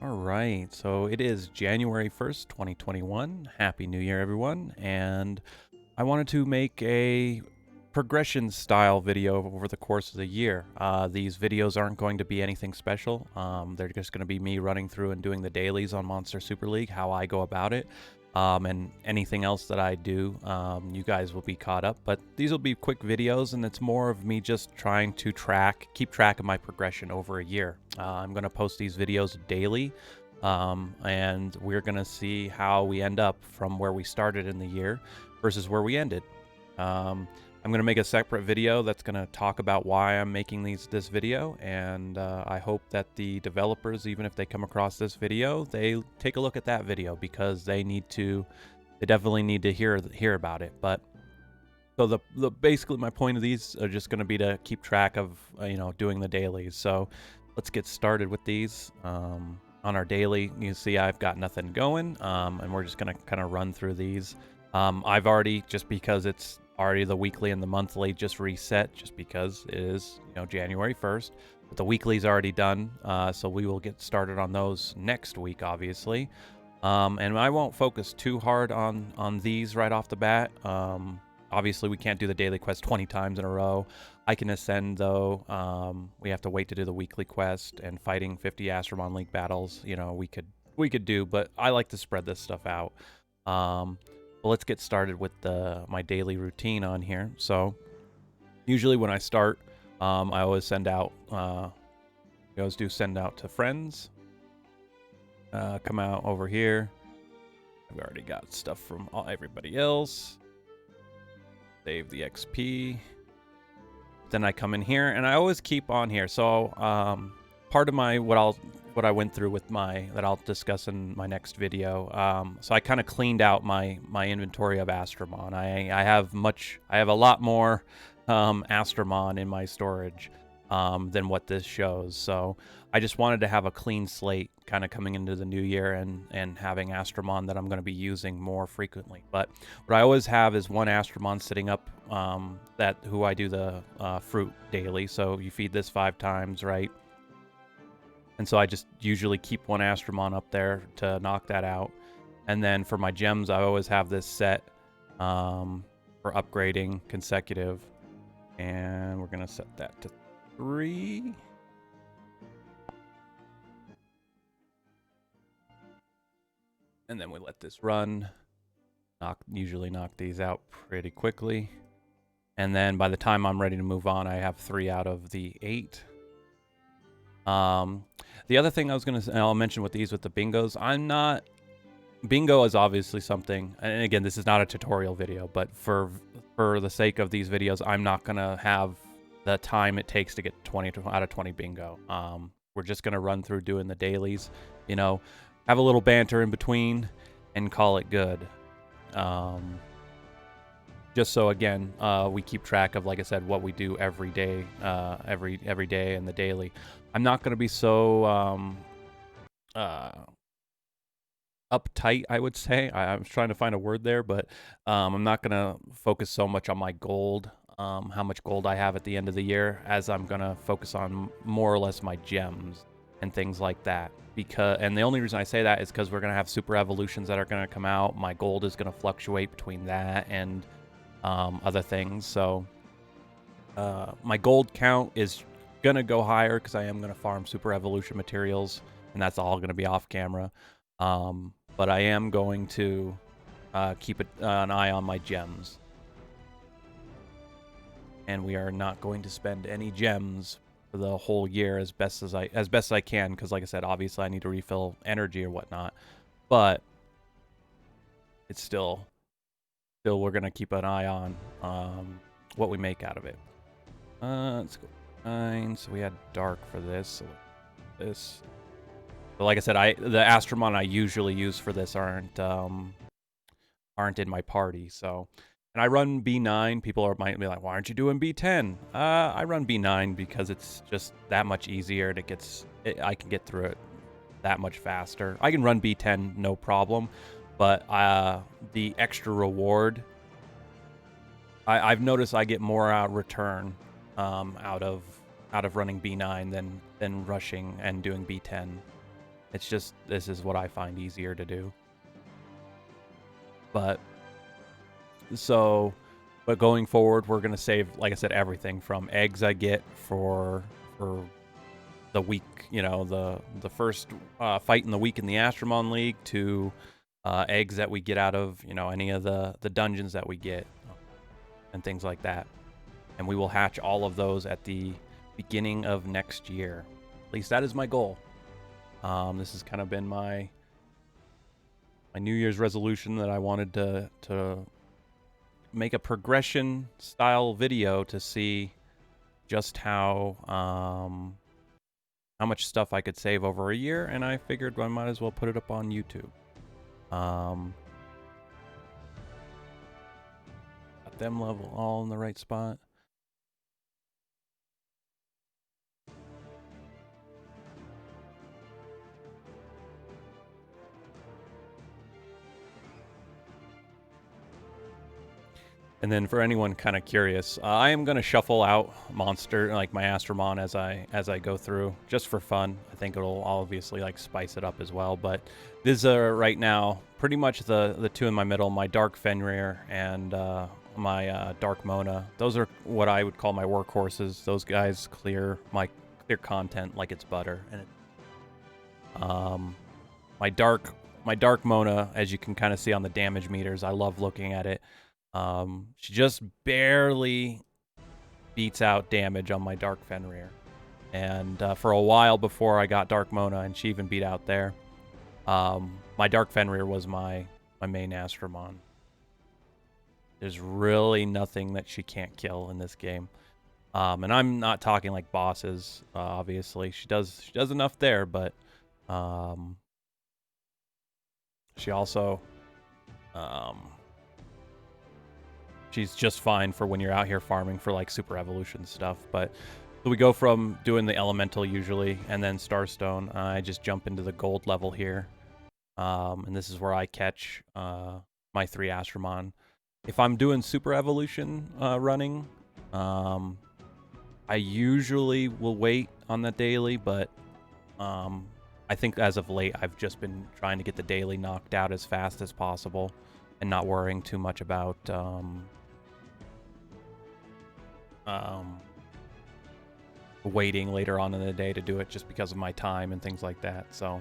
All right, so it is January 1st, 2021. Happy New Year, everyone. And I wanted to make a progression style video over the course of the year. These videos aren't going to be anything special. They're just going to be me running through and doing the dailies on Monster Super League, how I go about it. And anything else that I do, you guys will be caught up. But these will be quick videos, and it's more of me just trying to keep track of my progression over a year. I'm going to post these videos daily, and we're going to see how we end up from where we started in the year versus where we ended. I'm going to make a separate video that's going to talk about why I'm making this video, and I hope that the developers, even if they come across this video, they take a look at that video, because they definitely need to hear about it. But so the basically my point of these are just going to be to keep track of doing the dailies. So let's get started with these. On our daily, you see I've got nothing going, and we're just going to kind of run through these. I've already, just because it's already the weekly and the monthly just reset, just because it is January 1st, but the weekly's already done, so we will get started on those next week, obviously. And I won't focus too hard on these right off the bat. Obviously we can't do the daily quest 20 times in a row. I can ascend, though. We have to wait to do the weekly quest, and fighting 50 Astromon League battles, we could do, but I like to spread this stuff out. Well, let's get started with my daily routine on here. So usually when I start, I always send out, send out to friends. Come out over here. I've already got stuff from everybody else. Save the XP. Then I come in here, and I always keep on here. So part of what I went through with that I'll discuss in my next video. So I kind of cleaned out my inventory of Astromon. I have a lot more Astromon in my storage than what this shows. So I just wanted to have a clean slate kind of coming into the new year, and having Astromon that I'm going to be using more frequently. But what I always have is one Astromon sitting up, who I do the fruit daily. So you feed this 5 times, right? And so I just usually keep one Astromon up there to knock that out. And then for my gems, I always have this set for upgrading consecutive. And we're going to set that to 3. And then we let this run. Usually knock these out pretty quickly. And then by the time I'm ready to move on, I have 3 out of the 8. The other thing I was going to say, I'll mention with the bingos, bingo is obviously something, and again, this is not a tutorial video, but for the sake of these videos, I'm not going to have the time it takes to get 20 out of 20 bingo. We're just going to run through doing the dailies, have a little banter in between, and call it good. Just so, again, we keep track of, like I said, what we do every day, every day in the daily. I'm not going to be so uptight, I would say. I was trying to find a word there, but I'm not going to focus so much on my gold, how much gold I have at the end of the year, as I'm going to focus on more or less my gems and things like that. And the only reason I say that is because we're going to have super evolutions that are going to come out. My gold is going to fluctuate between that and other things. So my gold count is going to go higher because I am going to farm super evolution materials, and that's all going to be off camera. But I am going to keep an eye on my gems. And we are not going to spend any gems for the whole year as best as I can, because like I said, obviously I need to refill energy or whatnot. But it's still we're going to keep an eye on what we make out of it. Let's go 9. So we had dark for this. So this. But like I said, the Astromon I usually use for this aren't in my party. So, and I run B9. People might be like, "Why aren't you doing B10?" I run B9 because it's just that much easier, and I can get through it that much faster. I can run B10 no problem, but the extra reward, I've noticed I get more return out of running B9 than rushing and doing B10. It's just, this is what I find easier to do. But going forward, we're gonna save, like I said, everything from eggs I get for the week, you know, the first fight in the week in the Astromon League, to eggs that we get out of, you know, any of the dungeons that we get and things like that. And we will hatch all of those at the beginning of next year. At least that is my goal. This has kind of been my New Year's resolution, that I wanted to make a progression style video to see just how much stuff I could save over a year, and I figured I might as well put it up on YouTube. Got them level all in the right spot. And then for anyone kind of curious, I am going to shuffle out monster, like my Astromon, as I go through, just for fun. I think it'll obviously like spice it up as well. But these are right now pretty much the two in my middle, my Dark Fenrir and my Dark Mona. Those are what I would call my workhorses. Those guys clear content like it's butter. And my Dark Mona, as you can kind of see on the damage meters, I love looking at it. She just barely beats out damage on my Dark Fenrir. And for a while before I got Dark Mona, and she even beat out there, my Dark Fenrir was my main Astromon. There's really nothing that she can't kill in this game. And I'm not talking like bosses, obviously. She does enough there, but she also she's just fine for when you're out here farming for like super evolution stuff. But so we go from doing the elemental usually, and then Starstone. I just jump into the gold level here, and this is where I catch my 3 Astromon. If I'm doing super evolution running, I usually will wait on the daily, but I think as of late I've just been trying to get the daily knocked out as fast as possible, and not worrying too much about waiting later on in the day to do it, just because of my time and things like that. So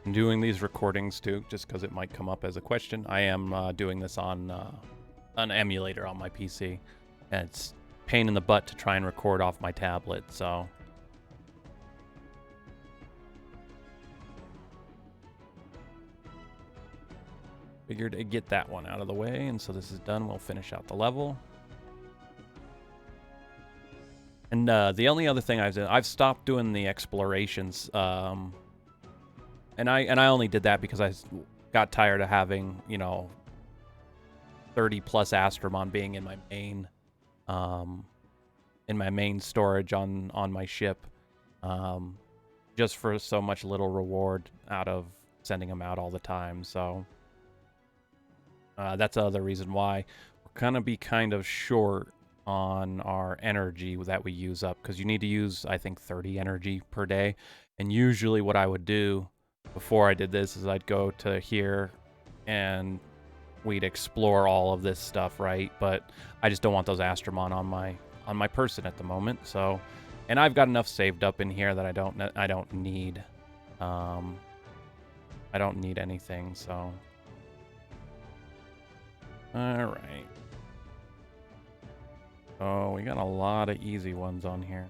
I'm doing these recordings too, just because it might come up as a question. I am doing this on an emulator on my PC, and it's a pain in the butt to try and record off my tablet, so figured to get that one out of the way. And so this is done. We'll finish out the level. And the only other thing I've stopped doing the explorations, and I only did that because I got tired of having, you know, 30 plus Astromon being in my main storage on my ship, just for so much little reward out of sending them out all the time. So that's the other reason why we're gonna be kind of short on our energy that we use up, because you need to use, I think, 30 energy per day. And usually what I would do before I did this is I'd go to here and we'd explore all of this stuff, right? But I just don't want those Astromon on my person at the moment. So, and I've got enough saved up in here that I don't need anything. So, all right. Oh, we got a lot of easy ones on here.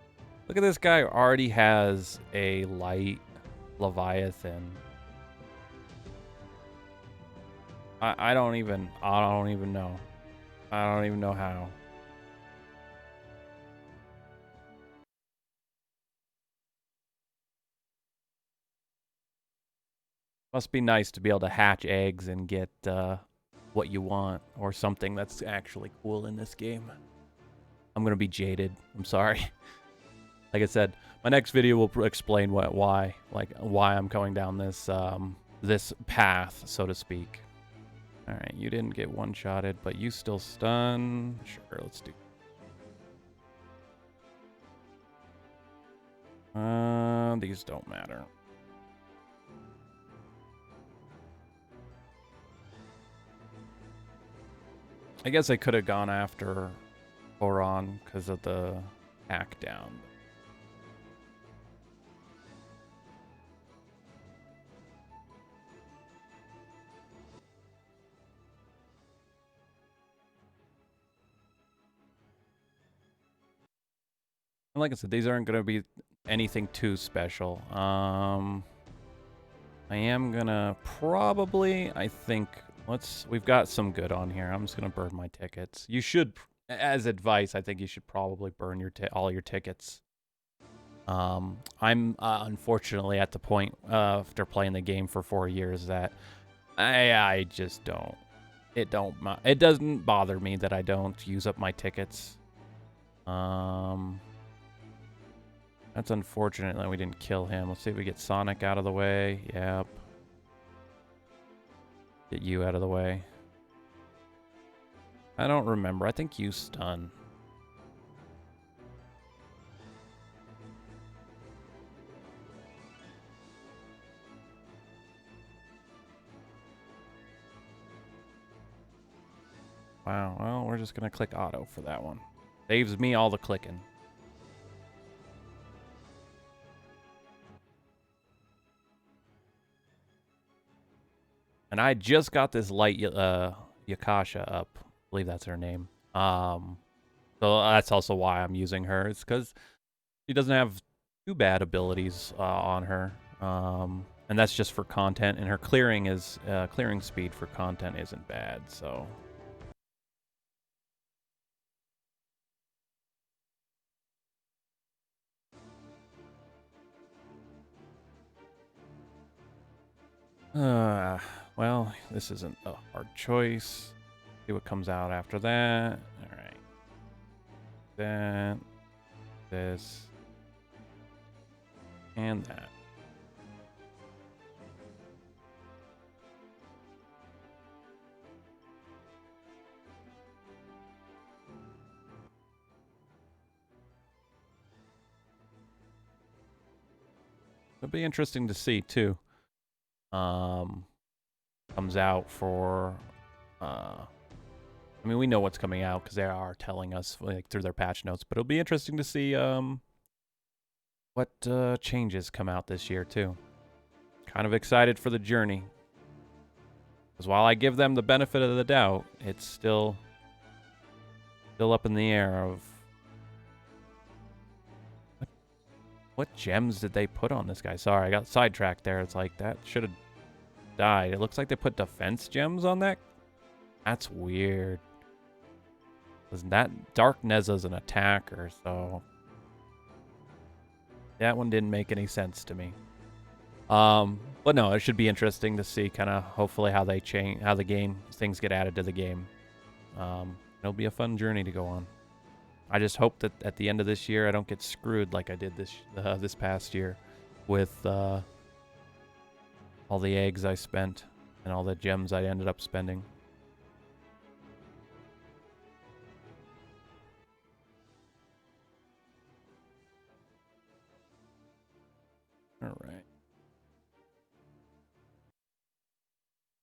Look at this guy, already has a light Leviathan. I don't even know. I don't even know how. Must be nice to be able to hatch eggs and get what you want, or something that's actually cool in this game. I'm gonna be jaded. I'm sorry. Like I said, my next video will explain why I'm going down this this path, so to speak. Alright, you didn't get one-shotted, but you still stun. Sure, let's do. These don't matter. I guess I could have gone after Boron because of the hack down. And like I said, these aren't going to be anything too special. I am going to probably, I think, we've got some good on here. I'm just going to burn my tickets. You should, as advice, I think you should probably burn all your tickets. I'm unfortunately at the point after playing the game for 4 years that I just don't. It doesn't bother me that I don't use up my tickets. That's unfortunate that we didn't kill him. Let's see if we get Sonic out of the way. Yep. Get you out of the way. I don't remember. I think you stun. Wow, well, we're just going to click auto for that one. Saves me all the clicking. And I just got this light Yakasha up. I believe that's her name. So that's also why I'm using her. It's because she doesn't have too bad abilities on her. And that's just for content. And her clearing speed for content isn't bad, so... Well, this isn't a hard choice. See what comes out after that. All right. That, this, and that. It'll be interesting to see too. Comes out for I mean, we know what's coming out because they are telling us like through their patch notes, but it'll be interesting to see what changes come out this year too. Kind of excited for the journey. Because while I give them the benefit of the doubt, it's still up in the air of what gems did they put on this guy? Sorry, I got sidetracked there. It's like that should have died. It looks like they put defense gems on that. That's weird. Because that Dark Neza's an attacker, so that one didn't make any sense to me. But no, it should be interesting to see kind of hopefully how they change, how the game things get added to the game. It'll be a fun journey to go on. I just hope that at the end of this year I don't get screwed like I did this past year with all the eggs I spent and all the gems I ended up spending. All right.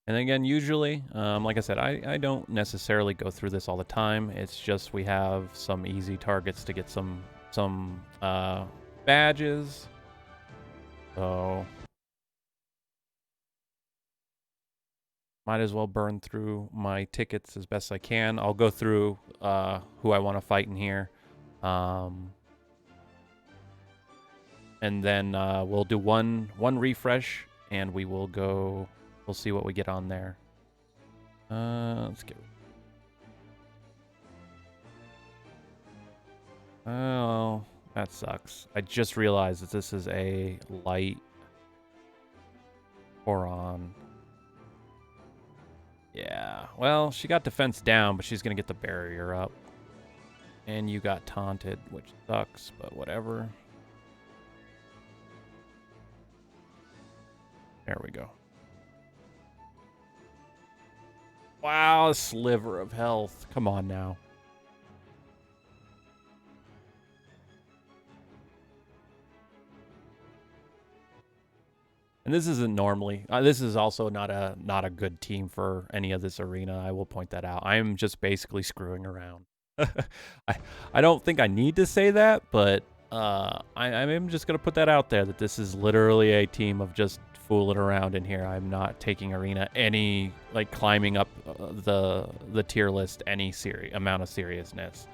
And again, usually, like I said, I don't necessarily go through this all the time. It's just we have some easy targets to get some badges. So might as well burn through my tickets as best I can. I'll go through who I want to fight in here. And then we'll do one refresh, and we will go... We'll see what we get on there. Let's get... Oh, that sucks. I just realized that this is a light Boron. Yeah, well, she got defense down, but she's going to get the barrier up. And you got taunted, which sucks, but whatever. There we go. Wow, a sliver of health. Come on now. And this isn't normally. This is also not a good team for any of this arena. I will point that out. I am just basically screwing around. I don't think I need to say that, but I'm just gonna put that out there that this is literally a team of just fooling around in here. I'm not taking arena any like climbing up the tier list any amount of seriousness.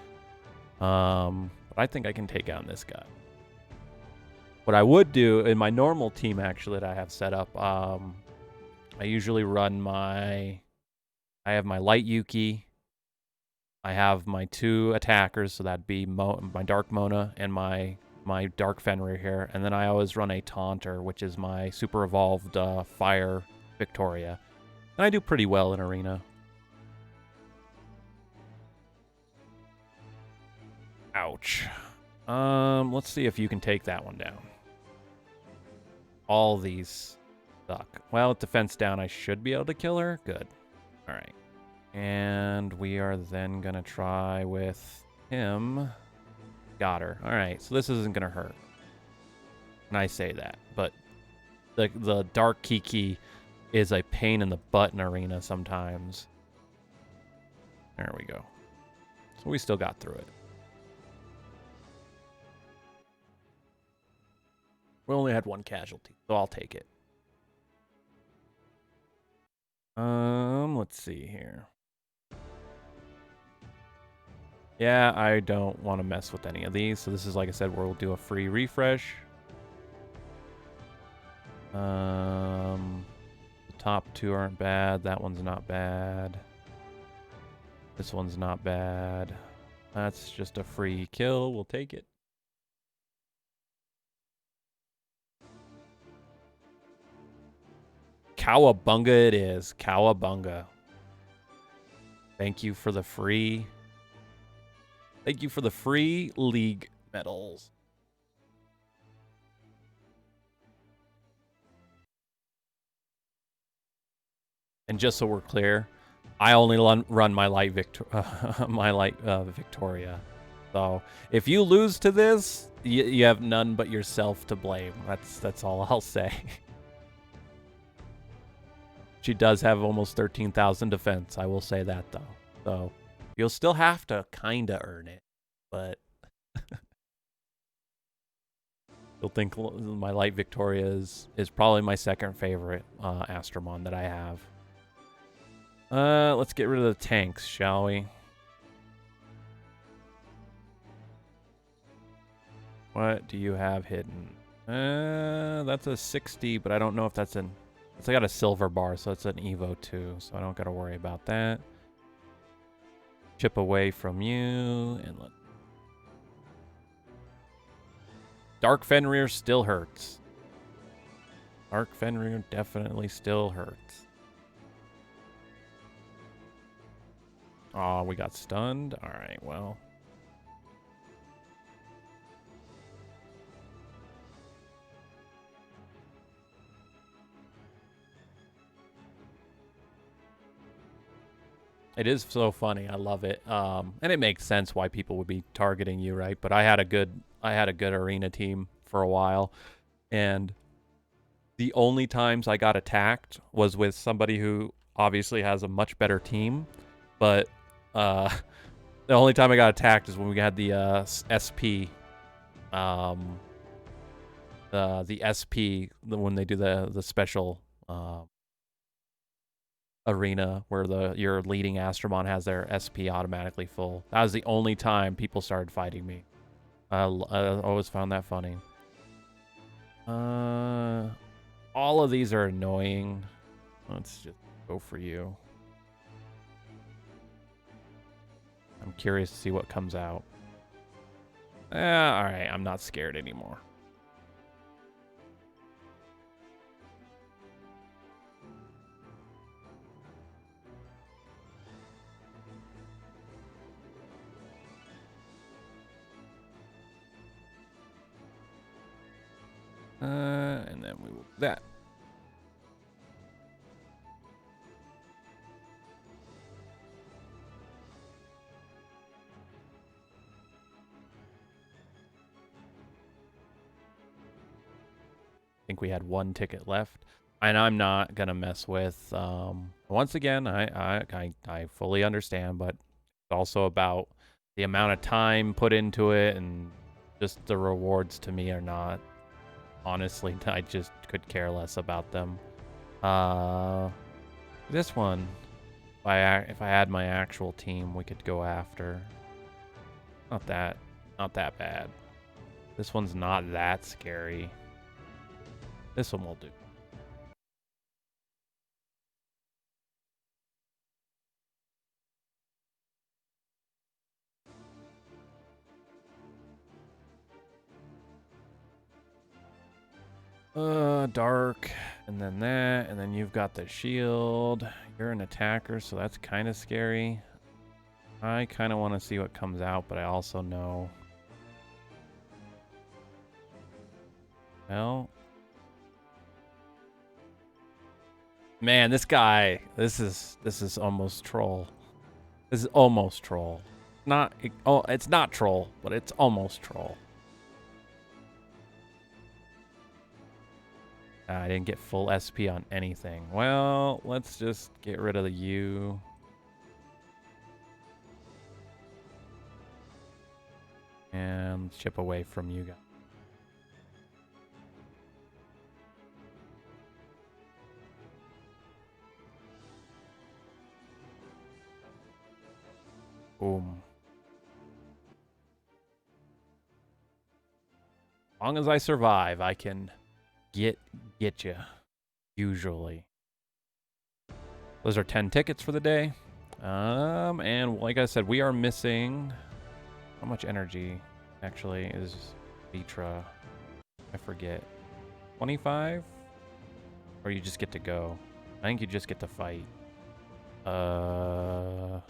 But I think I can take out this guy. What I would do in my normal team, actually, that I have set up, I usually run I have my light Yuki, I have my 2 attackers, so that'd be my Dark Mona and my Dark Fenrir here, and then I always run a Taunter, which is my super evolved Fire Victoria. And I do pretty well in Arena. Ouch. Let's see if you can take that one down. All these suck. Well, with defense down, I should be able to kill her. Good. All right. And we are then going to try with him. Got her. All right. So this isn't going to hurt. And I say that. But the Dark Kiki is a pain in the butt in Arena sometimes. There we go. So we still got through it. We only had 1 casualty, so I'll take it. Let's see here. Yeah, I don't want to mess with any of these. So this is, like I said, where we'll do a free refresh. The top 2 aren't bad. That one's not bad. This one's not bad. That's just a free kill. We'll take it. Cowabunga it is. Cowabunga. Thank you for the free. Thank you for the free league medals. And just so we're clear, I only run my light Victoria. So if you lose to this, you have none but yourself to blame. That's all I'll say. She does have almost 13,000 defense. I will say that though. So you'll still have to kinda earn it, but you'll think my light Victoria is probably my second favorite Astromon that I have. Let's get rid of the tanks, shall we? What do you have hidden? That's a 60, but I don't know if that's an... I got a silver bar, so it's an Evo 2, so I don't got to worry about that. Chip away from you, and let... Dark Fenrir still hurts. Dark Fenrir definitely still hurts. Oh, we got stunned? Alright, well... It is so funny. I love it. And it makes sense why people would be targeting you, right? But I had a good arena team for a while, and the only times I got attacked was with somebody who obviously has a much better team, but the only time I got attacked is when we had the SP the SP when they do the special arena where your leading Astromon has their SP automatically full. That was the only time people started fighting me. I always found that funny. All of these are annoying. Let's just go for you. I'm curious to see what comes out. Alright, I'm not scared anymore. And then we will do that. think we had 1 ticket left. And I'm not going to mess with, once again, I fully understand, but it's also about the amount of time put into it, and just the rewards to me are not, honestly, I just could care less about them. This one, if I had my actual team, we could go after. Not that bad. This one's not that scary. This one will do. Dark, and then that, and then you've got the shield. You're an attacker, so that's kind of scary. I kind of want to see what comes out, but I also know... Well... Man, this guy, this is almost troll. This is almost troll. Not, oh, it's not troll, but it's almost troll. I didn't get full SP on anything. Well, let's just get rid of the U. And chip away from you guys. Boom. As long as I survive, I can get you. Usually. Those are 10 tickets for the day. And like I said, we are missing... How much energy actually is Vitra? I forget. 25? Or you just get to go? I think you just get to fight. I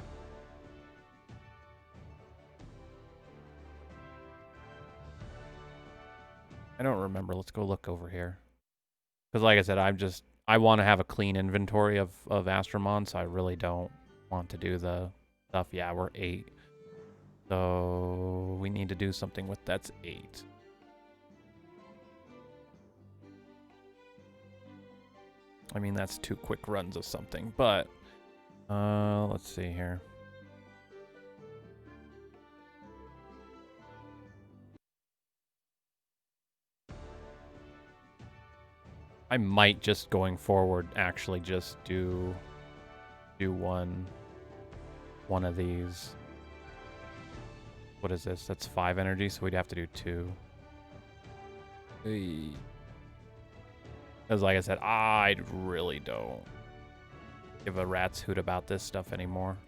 don't remember. Let's go look over here. Because like I said, I want to have a clean inventory of Astromon, so I really don't want to do the stuff. Yeah, we're 8. So we need to do something with that's 8. I mean, that's 2 quick runs of something, but let's see here. I might just going forward actually just do one of these. What is this? That's 5 energy, so we'd have to do 2. Because like I said, I really don't give a rat's hoot about this stuff anymore.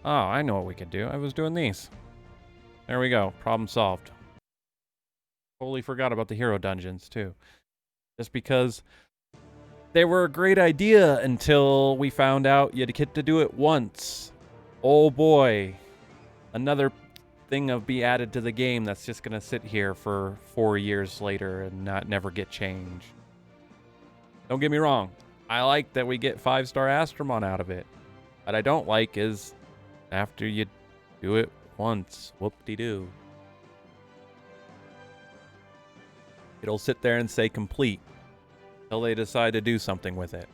Oh, I know what we could do. I was doing these. There we go. Problem solved. Totally forgot about the hero dungeons, too. Just because they were a great idea until we found out you get to do it once. Oh boy. Another thing of be added to the game that's just gonna sit here for 4 years later and never get changed. Don't get me wrong, I like that we get 5-star Astromon out of it. What I don't like is after you do it once, whoop-de-doo. It'll sit there and say complete until they decide to do something with it.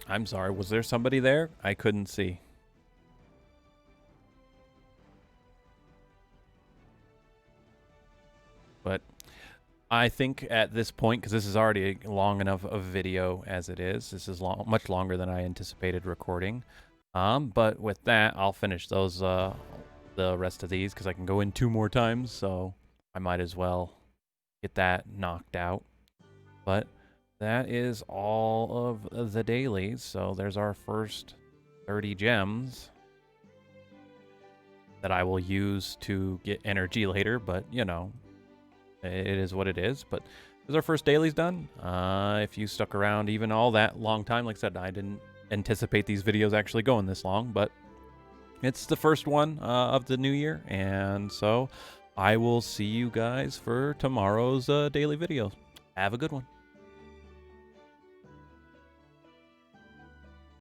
I'm sorry, was there somebody there? I couldn't see. But I think at this point, because this is already long enough of video as it is, this is much longer than I anticipated recording. But with that, I'll finish those, the rest of these, because I can go in 2 more times, so I might as well get that knocked out. But that is all of the dailies. So there's our first 30 gems that I will use to get energy later, but you know, it is what it is. But this is our first dailies done. If you stuck around even all that long time, like I said, I didn't anticipate these videos actually going this long, but it's the first one of the new year, and so I will see you guys for tomorrow's daily video. Have a good one.